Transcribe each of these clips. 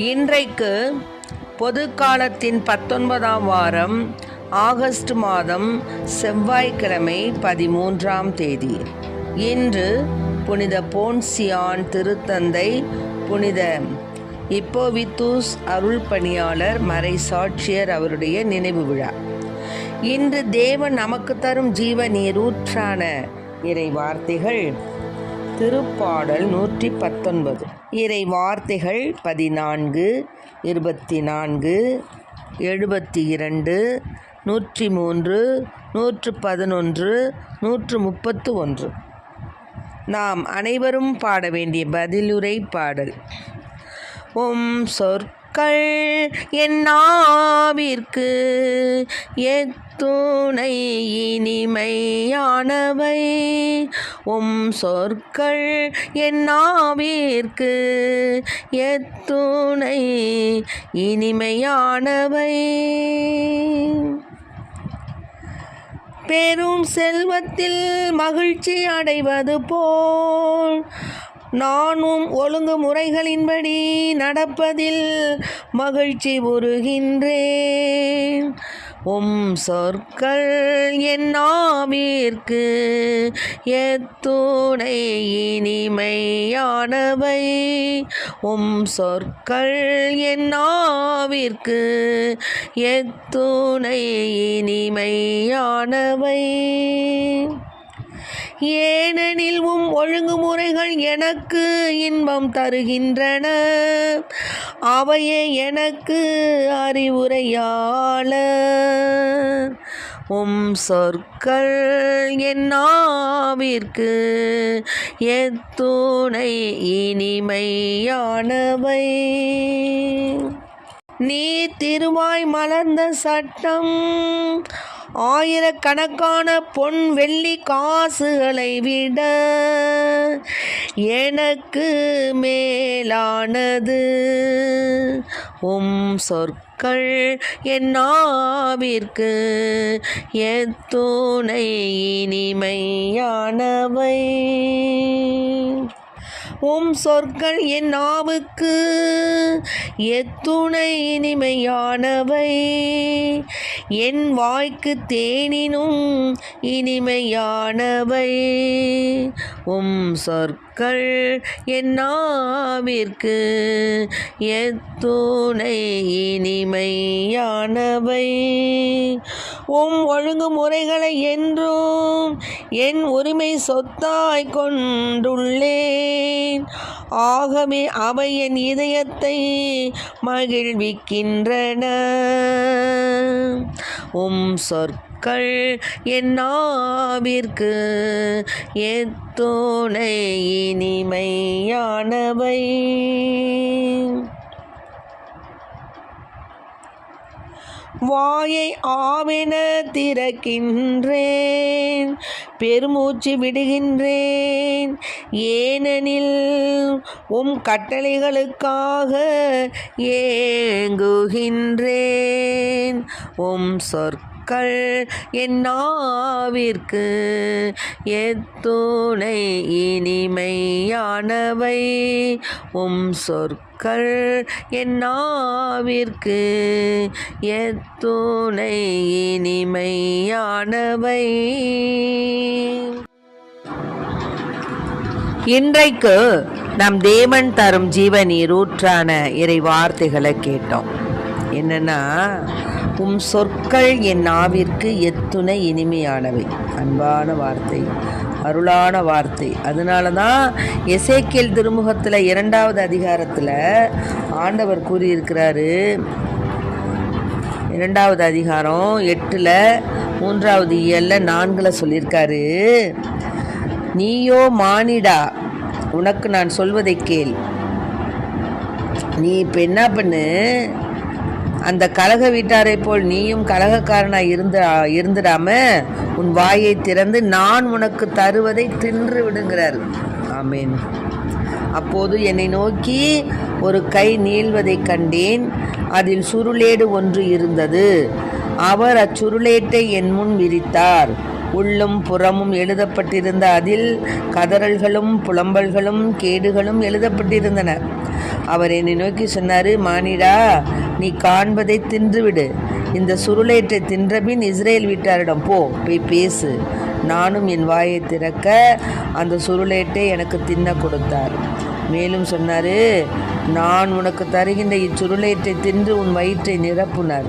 இன்றைக்கு பொது காலத்தின் 19ஆம் வாரம் ஆகஸ்ட் மாதம் செவ்வாய்க்கிழமை 13ஆம் தேதி. இன்று புனித போன்சியான் திருத்தந்தை, புனித இப்போவித்தூஸ் அருள் பணியாளர் மறை சாட்சியர் அவருடைய நினைவு விழா. இன்று தேவன் நமக்கு தரும் ஜீவ நீரூற்றான இறை வார்த்தைகள் திருப்பாடல் 119, இறை வார்த்தைகள் 14, 24, 72, 103, 111, 131. நாம் அனைவரும் பாட வேண்டிய பதிலுரை பாடல். சொற்கள் என் நாவிற்கு எத்துணை இனிமையானவை. சொற்கள் என் நாவிற்கு எத்துணை இனிமையானவை. பெரும் செல்வத்தில் மகிழ்ச்சி அடைவது போல் நானும் ஒழுங்குமுறைகளின்படி நடப்பதில் மகிழ்ச்சி உறுகின்றேன். சொற்கள் என் நாவிற்கு எத்துணை இனிமையானவை. சொற்கள் என் நாவிற்கு எத்துணை இனிமையானவை. ஏனெனில் ஒழுங்குமுறைகள் எனக்கு இன்பம் தருகின்றன, அவையே எனக்கு அறிவுரையாளர். சொற்கள் என் நாவிற்கு எத்துணை இனிமையானவை. நீ திருவாய் மலர்ந்த சட்டம் ஆயிரக்கணக்கான பொன் வெள்ளி காசுகளை விட எனக்கு மேலானது. சொற்கள் என் நாவிற்கு எத்துணை இனிமையானவை. சொற்கள் என் நாவுக்கு எத்துணை இனிமையானவை. என் வாய்க்கு தேனினும் இனிமையானவை. சொற்கள் என் நாவிற்கு எத்துணை இனிமையானவை. ஒழுங்குமுறைகளை என்றும் என் உரிமை சொத்தாய் கொண்டுள்ளேன். ஆகவே அவை என் இதயத்தை மகிழ்விக்கின்றன. சொற்கள் என் நாவிற்கு எத்துணை இனிமையானவை. வாயை ஆவென திறக்கின்றேன், பெருமூச்சு விடுகின்றேன். ஏனெனில் கட்டளைகளுக்காக ஏங்குகின்றேன். சொற்கள் என் நாவிற்கு எத்துணை இனிமையானவை. சொற்கள் என் நாவிற்கு எத்துணை இனிமையானவை. இன்றைக்கு நம் தேவன் தரும் ஜீவ நீரூற்றான இறை வார்த்தைகளை கேட்டோம். என்னன்னா, சொற்கள் என் நாவிற்கு எத்துணை இனிமையானவை. அன்பான வார்த்தை, அருளான வார்த்தை. அதனால தான் எசேக்கியேல் திருமுகத்தில் 2வது அதிகாரத்தில் ஆண்டவர் கூறியிருக்கிறாரு. 2வது அதிகாரம் 8ல் 3வது இயல்ல 4ல் சொல்லியிருக்காரு. நீயோ மானிடா, உனக்கு நான் சொல்வதை கேள். நீ இப்போ என்ன பண்ணு, அந்த கலக வீட்டாரை போல் நீயும் கலகக்காரனாய் இருந்துடாம உன் வாயை திறந்து நான் உனக்கு தருவதை தின்று விடுங்கிறார். ஆமேன். அப்போது என்னை நோக்கி ஒரு கை நீள்வதை கண்டேன். அதில் சுருளேடு ஒன்று இருந்தது. அவர் அச்சுருளேட்டை என் முன் விரித்தார். உள்ளும் புறமும் எழுதப்பட்டிருந்த அதில் கதறல்களும் புலம்பல்களும் கேடுகளும் எழுதப்பட்டிருந்தன. அவர் என்னை நோக்கி சொன்னார், மானிடா, நீ காண்பதை தின்றுவிடு. இந்த சுருளேற்றை தின்றபின் இஸ்ரேல் வீட்டாரிடம் போய் பேசு. நானும் என் வாயை திறக்க அந்த சுருளேட்டை எனக்கு தின்ன கொடுத்தார். மேலும் சொன்னார், நான் உனக்கு தருகின்ற இச்சுருளேற்றை தின்று உன் வயிற்றை நிரப்புனார்.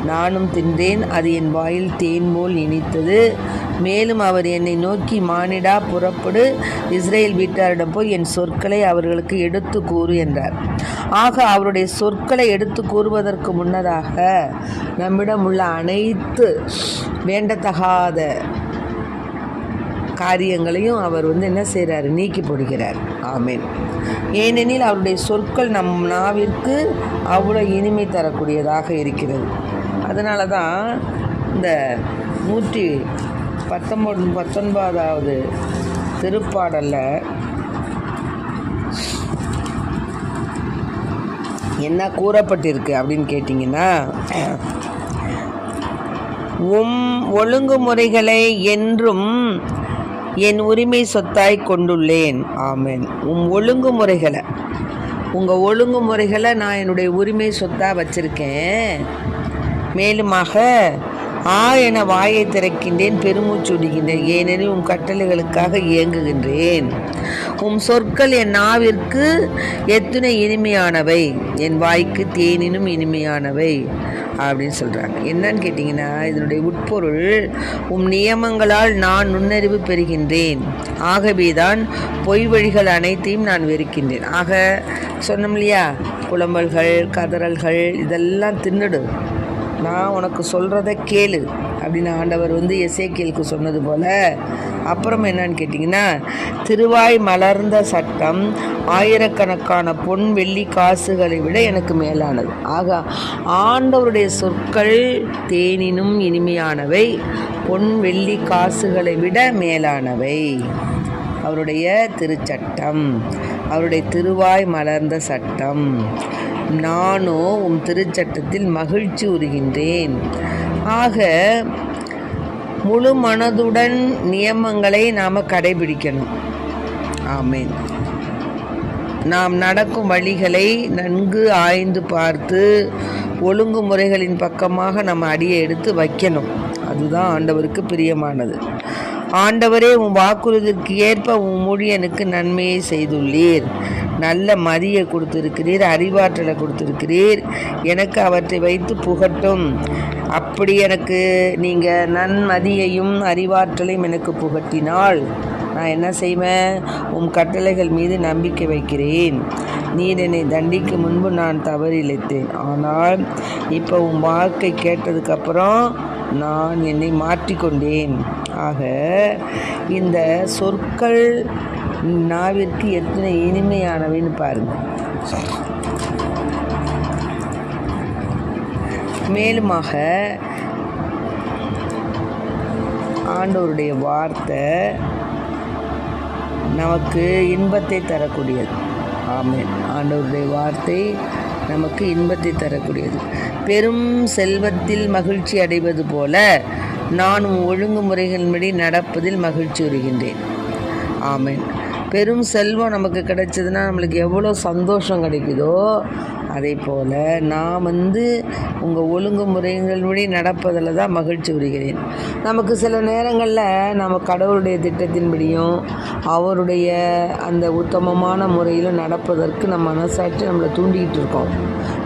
நானும் தின்றேன், அது என் வாயில் தேன் போல் இனித்தது. மேலும் அவர் என்னை நோக்கி, மானிடா, புறப்படு, இஸ்ரேல் வீட்டாரிடம் போய் என் சொற்களை அவர்களுக்கு எடுத்து கூறு என்றார். ஆக அவருடைய சொற்களை எடுத்து கூறுவதற்கு முன்னதாக நம்மிடம் உள்ள அனைத்து வேண்டத்தகாத காரியங்களையும் அவர் என்ன செய்கிறார்? நீக்கி போடுகிறார். ஆமேன். ஏனெனில் அவருடைய சொற்கள் நம் நாவிற்கு அவ்வளோ இனிமை தரக்கூடியதாக இருக்கிறது. அதனால தான் இந்த 119வது திருப்பாடலில் என்ன கூறப்பட்டிருக்கு அப்படின்னு கேட்டிங்கன்னா, ஒழுங்குமுறைகளை என்றும் என் உரிமை சொத்தாய் கொண்டுள்ளேன். ஆமேன். ஒழுங்குமுறைகளை, உங்கள் ஒழுங்குமுறைகளை நான் என்னுடைய உரிமை சொத்தாக வச்சுருக்கேன். மேலுமாக என வாயை திறக்கின்றேன், பெருமூச்சு விடுகின்றேன், ஏனெனில் உன் கட்டளைகளுக்காக இயங்குகின்றேன். சொற்கள் என் நாவிற்கு எத்துணை இனிமையானவை, என் வாய்க்கு தேனினும் இனிமையானவை அப்படின்னு சொல்கிறாங்க. என்னன்னு கேட்டிங்கன்னா, இதனுடைய உட்பொருள், நியமங்களால் நான் நுண்ணறிவு பெறுகின்றேன், ஆகவே தான் பொய் வழிகள் அனைத்தையும் நான் வெறுக்கின்றேன். ஆக சொன்னோம் இல்லையா, புலம்பல்கள் கதறல்கள் இதெல்லாம் தின்னுடு, நான் உனக்கு சொல்கிறத கேளு அப்படின்னு ஆண்டவர் எசேக்கியேலுக்கு சொன்னது போல். அப்புறம் என்னன்னு கேட்டிங்கன்னா, திருவாய் மலர்ந்த சட்டம் ஆயிரக்கணக்கான பொன் வெள்ளி காசுகளை விட எனக்கு மேலானது. ஆக ஆண்டவருடைய சொற்கள் தேனினும் இனிமையானவை, பொன் வெள்ளி காசுகளை விட மேலானவை. அவருடைய திருச்சட்டம், அவருடைய திருவாய் மலர்ந்த சட்டம். நானோ திருச்சட்டத்தில் மகிழ்ச்சி உறுகின்றேன். ஆக முழு மனதுடன் நியமங்களை நாம் கடைபிடிக்கணும். ஆமேன். நாம் நடக்கும் வழிகளை நன்கு ஆய்ந்து பார்த்து ஒழுங்குமுறைகளின் பக்கமாக நம்ம அடியை எடுத்து வைக்கணும். அதுதான் ஆண்டவருக்கு பிரியமானது. ஆண்டவரே, உன் வாக்குறுதிக்கு ஏற்ப உன் ஊழியனுக்கு நன்மையை செய்துள்ளீர். நல்ல மதியை கொடுத்திருக்கிறீர், அறிவாற்றலை கொடுத்திருக்கிறீர். எனக்கு அவற்றை வைத்து புகட்டும். அப்படி எனக்கு நீங்கள் நன்மதியையும் அறிவாற்றலையும் எனக்கு புகட்டினால் நான் என்ன செய்வேன்? உன் கட்டளைகள் மீது நம்பிக்கை வைக்கிறேன். நீர் என்னை தண்டிக்கும் முன்பு நான் தவறிழைத்தேன், ஆனால் இப்போ உன் வாக்கை கேட்டதுக்கப்புறம் நான் என்னை மாற்றிக்கொண்டேன். ஆக இந்த சொற்கள் நாவிற்கு எத்தனை இனிமையானவைன்னு பாருங்கள். மேலுமாக ஆண்டவருடைய வார்த்தை நமக்கு இன்பத்தை தரக்கூடியது. ஆமென். ஆண்டவருடைய வார்த்தை நமக்கு இன்பத்தை தரக்கூடியது. பெரும் செல்வத்தில் மகிழ்ச்சி அடைவது போல நானும் ஒழுங்குமுறைகளின்படி நடப்பதில் மகிழ்ச்சி உறுகின்றேன். ஆமென். பெரும் செல்வம் நமக்கு கிடைச்சதுன்னா நம்மளுக்கு எவ்வளோ சந்தோஷம் கிடைக்குதோ, அதே போல் நான் உங்கள் ஒழுங்குமுறைகளின்படி நடப்பதில் தான் மகிழ்ச்சி உறுகிறேன். நமக்கு சில நேரங்களில் நம்ம கடவுளுடைய திட்டத்தின்படியும் அவருடைய அந்த உத்தமமான முறையிலும் நடப்பதற்கு நம்ம மனசாட்சி நம்மளை தூண்டிக்கிட்டு இருக்கோம்.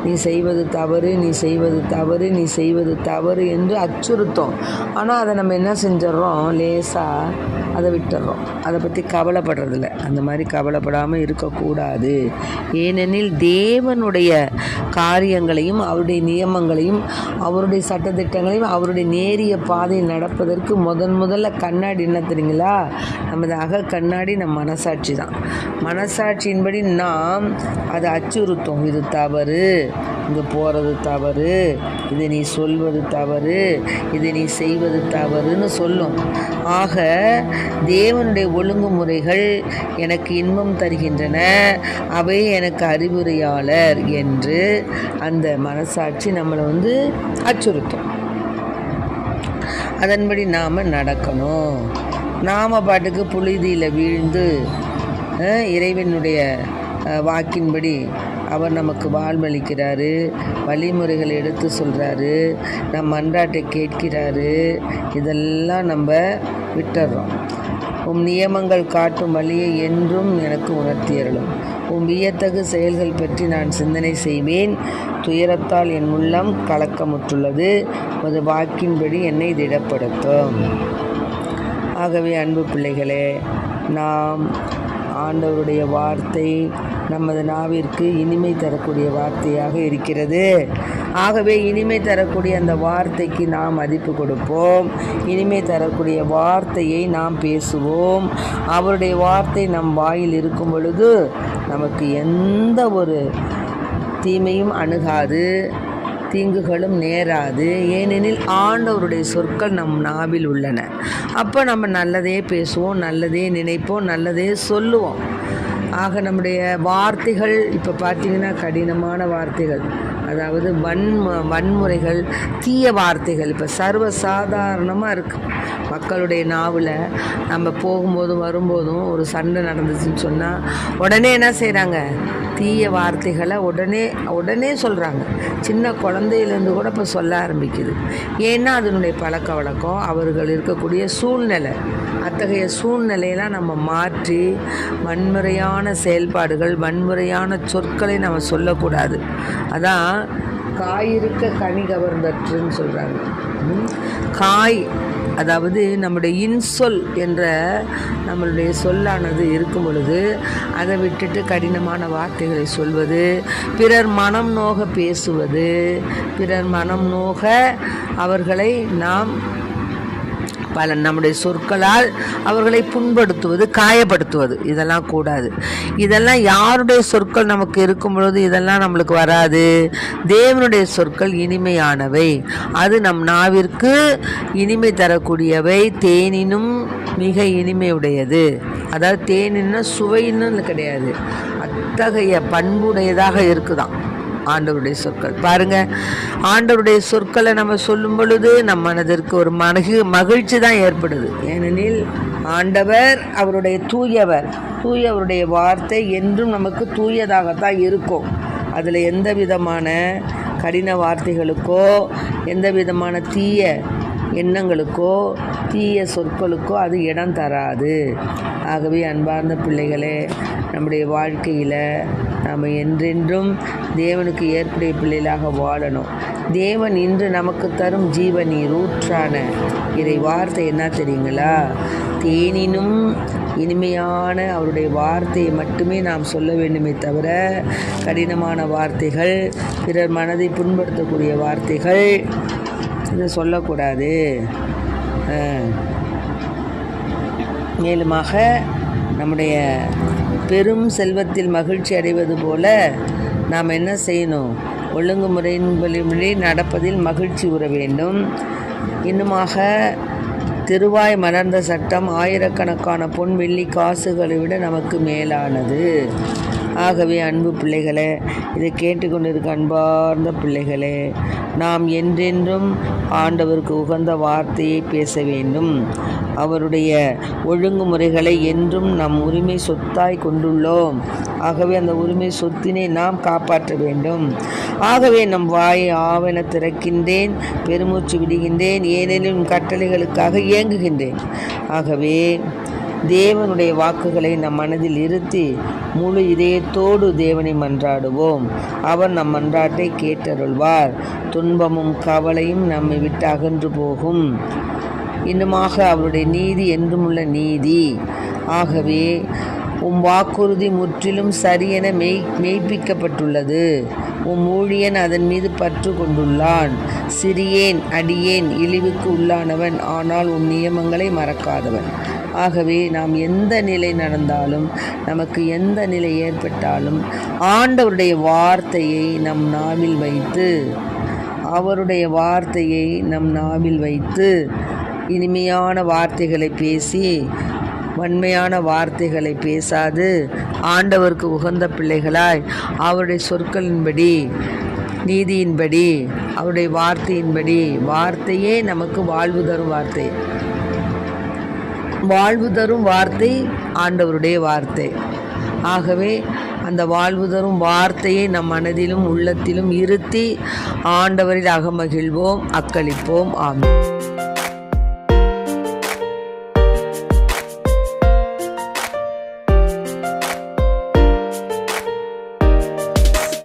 நீ செய்வது தவறு, நீ செய்வது தவறு, நீ செய்வது தவறு என்று அச்சுறுத்தோம். ஆனால் அதை நம்ம என்ன செஞ்சிடறோம்? லேசாக அதை விட்டுறோம். அதை பற்றி கவலைப்படுறதில்ல. அந்த மாதிரி கவலைப்படாமல் இருக்கக்கூடாது. ஏனெனில் தேவனுடைய காரியங்களையும் அவருடைய நியமங்களையும் அவருடைய சட்டத்திட்டங்களையும் அவருடைய நேரிய பாதையில் நடப்பதற்கு முதல்ல கண்ணாடி என்ன தெரியுங்களா? நமது அக கண்ணாடி நம் மனசாட்சி தான். மனசாட்சியின்படி நாம் அதை அச்சுறுத்தும். இது தவறு, இங்கே போகிறது தவறு, இதை நீ சொல்வது தவறு, இதை நீ செய்வது தவறுன்னு சொல்லும். ஆக தேவனுடைய ஒழுங்குமுறைகள் எனக்கு இன்பம் தருகின்றன, அவை எனக்கு அறிவுரையாளர் என்று அந்த மனசாட்சி நம்மளை அச்சுறுத்தும். அதன்படி நாம் நடக்கணும். நாம் பாட்டுக்கு புழுதியில் வீழ்ந்து இறைவனுடைய வாக்கின்படி அவர் நமக்கு வாழ்வளிக்கிறாரு, வழிமுறைகளை எடுத்து சொல்கிறாரு, நம் மன்றாட்டை கேட்கிறாரு. இதெல்லாம் நம்ம விட்டுறோம். உம் நியமங்கள் காட்டும் வழியை என்றும் எனக்கு உணர்த்தியறலும். உம் வியத்தகு செயல்கள் பற்றி நான் சிந்தனை செய்வேன். துயரத்தால் என் உள்ளம் கலக்கமுற்றுள்ளது. உமது வாக்கின்படி என்னை திடப்படுத்தும். ஆகவே அன்பு பிள்ளைகளே, நாம் ஆண்டவருடைய வார்த்தை நமது நாவிற்கு இனிமை தரக்கூடிய வார்த்தையாக இருக்கிறது. ஆகவே இனிமை தரக்கூடிய அந்த வார்த்தைக்கு நாம் மதிப்பு கொடுப்போம். இனிமை தரக்கூடிய வார்த்தையை நாம் பேசுவோம். அவருடைய வார்த்தை நம் வாயில் இருக்கும் பொழுது நமக்கு எந்த ஒரு தீமையும் அணுகாது, தீங்குகளும் நேராது. ஏனெனில் ஆண்டவருடைய சொற்கள் நம் நாவில் உள்ளன. அப்போ நம்ம நல்லதே பேசுவோம், நல்லதே நினைப்போம், நல்லதே சொல்லுவோம். ஆக நம்முடைய வார்த்தைகள் இப்போ பார்த்திங்கன்னா கடினமான வார்த்தைகள், அதாவது வன்முறைகள், தீய வார்த்தைகள் இப்போ சர்வசாதாரணமாக இருக்குது. மக்களுடைய நாவில் நம்ம போகும்போதும் வரும்போதும் ஒரு சண்டை நடந்துச்சுன்னு சொன்னால் உடனே என்ன செய்கிறாங்க? தீய வார்த்தைகளை உடனே சொல்கிறாங்க. சின்ன குழந்தையிலேருந்து கூட இப்போ சொல்ல ஆரம்பிக்குது. ஏன்னா அதனுடைய பழக்க வழக்கம், அவர்கள் இருக்கக்கூடிய சூழ்நிலை. அத்தகைய சூழ்நிலையெல்லாம் நம்ம மாற்றி வன்முறையான செயல்பாடுகள், வன்முறையான சொற்களை நம்ம சொல்லக்கூடாது. அதான் காயிருக்க கனி கவர்ந்தற்றுன்னு சொல்கிறாங்க. காய் அதாவது நம்முடைய இன்சொல் என்ற நம்மளுடைய சொல்லானது இருக்கும் பொழுது அதை விட்டுட்டு கடினமான வார்த்தைகளை சொல்வது, பிறர் மனம் நோக பேசுவது, பிறர் மனம் நோக அவர்களை நாம் நம்முடைய சொற்களால் அவர்களை புண்படுத்துவது, காயப்படுத்துவது, இதெல்லாம் கூடாது. இதெல்லாம் யாருடைய சொற்கள் நமக்கு இருக்கும் பொழுது இதெல்லாம் நம்மளுக்கு வராது. தேவனுடைய சொற்கள் இனிமையானவை, அது நம் நாவிற்கு இனிமை தரக்கூடியவை. தேனினும் மிக இனிமையுடையது. அதாவது தேனின்னா சுவைன்னு கிடையாது, அத்தகைய பண்புடையதாக இருக்குதான் ஆண்டவருடைய சொற்கள். பாருங்க, ஆண்டவருடைய சொற்களை நம்ம சொல்லும் பொழுது நம் மனதிற்கு ஒரு மகிழ்ச்சி தான் ஏற்படுது. ஏனெனில் ஆண்டவர் அவருடைய தூயவருடைய வார்த்தை என்றும் நமக்கு தூயதாகத்தான் இருக்கும். அதில் எந்த விதமான கடின வார்த்தைகளுக்கோ, எந்த விதமான தீய எண்ணங்களுக்கோ, தீய சொற்களுக்கோ அது இடம் தராது. ஆகவே அன்பார்ந்த பிள்ளைகளே, நம்முடைய வாழ்க்கையில் நாம் என்றென்றும் தேவனுக்கு ஏற்புடைய பிள்ளைகளாக வாழணும். தேவன் இன்று நமக்கு தரும் ஜீவ நீர் ஊற்றான இறை வார்த்தை என்ன தெரியுங்களா? தேனினும் இனிமையான அவருடைய வார்த்தையை மட்டுமே நாம் சொல்ல வேண்டுமே தவிர கடினமான வார்த்தைகள், பிறர் மனதை புண்படுத்தக்கூடிய வார்த்தைகள் இதை சொல்லக்கூடாது. மேலுமாக நம்முடைய பெரும் செல்வத்தில் மகிழ்ச்சி அடைவது போல நாம் என்ன செய்யணும்? ஒழுங்குமுறையின்படி நடப்பதில் மகிழ்ச்சி உற வேண்டும். இன்னுமாக திருவாய் மலர்ந்த சட்டம் ஆயிரக்கணக்கான பொன் வெள்ளி காசுகளை விட நமக்கு மேலானது. ஆகவே அன்பு பிள்ளைகளே, இதை கேட்டுக்கொண்டிருக்க அன்பார்ந்த பிள்ளைகளே, நாம் என்றென்றும் ஆண்டவருக்கு உகந்த வார்த்தையை பேச வேண்டும். அவருடைய ஒழுங்குமுறைகளை என்றும் நம் உரிமை சொத்தாய் கொண்டுள்ளோம். ஆகவே அந்த உரிமை சொத்தினை நாம் காப்பாற்ற வேண்டும். ஆகவே நம் வாயை ஆவென திறக்கின்றேன், பெருமூச்சு விடுகின்றேன், ஏனெனில் கட்டளைகளுக்காக இயங்குகின்றேன். ஆகவே தேவனுடைய வாக்குகளை நம் மனதில் இருத்தி முழு இதயத்தோடு தேவனை மன்றாடுவோம். அவர் நம் மன்றாட்டை கேட்டருள்வார். துன்பமும் கவலையும் நம்மை விட்டு அகன்று போகும். இன்னுமாக அவருடைய நீதி என்றுமுள்ள நீதி. ஆகவே உம் வாக்குறுதி முற்றிலும் சரியென மெய்ப்பிக்கப்பட்டுள்ளது. உம் ஊழியன் அதன் மீது பற்று கொண்டுள்ளான். சிறியேன், அடியேன், இழிவுக்கு உள்ளானவன், ஆனால் உம் நியமங்களை மறக்காதவன். ஆகவே நாம் எந்த நிலை நடந்தாலும், நமக்கு எந்த நிலை ஏற்பட்டாலும் ஆண்டவருடைய வார்த்தையை நம் நாவில் வைத்து, அவருடைய வார்த்தையை நம் நாவில் வைத்து இனிமையான வார்த்தைகளை பேசி, வன்மையான வார்த்தைகளை பேசாது ஆண்டவருக்கு உகந்த பிள்ளைகளாய் அவருடைய சொற்களின்படி நீதியின்படி, அவருடைய வார்த்தையின்படி. வார்த்தையே நமக்கு வாழ்வு தரும் வார்த்தை. வாழ்வு தரும் வார்த்தை ஆண்டவருடைய வார்த்தை. ஆகவே அந்த வாழ்வு தரும் வார்த்தையை நம் மனதிலும் உள்ளத்திலும் இருத்தி ஆண்டவரில் அகமகிழ்வோம், அக்களிப்போம். ஆமென்.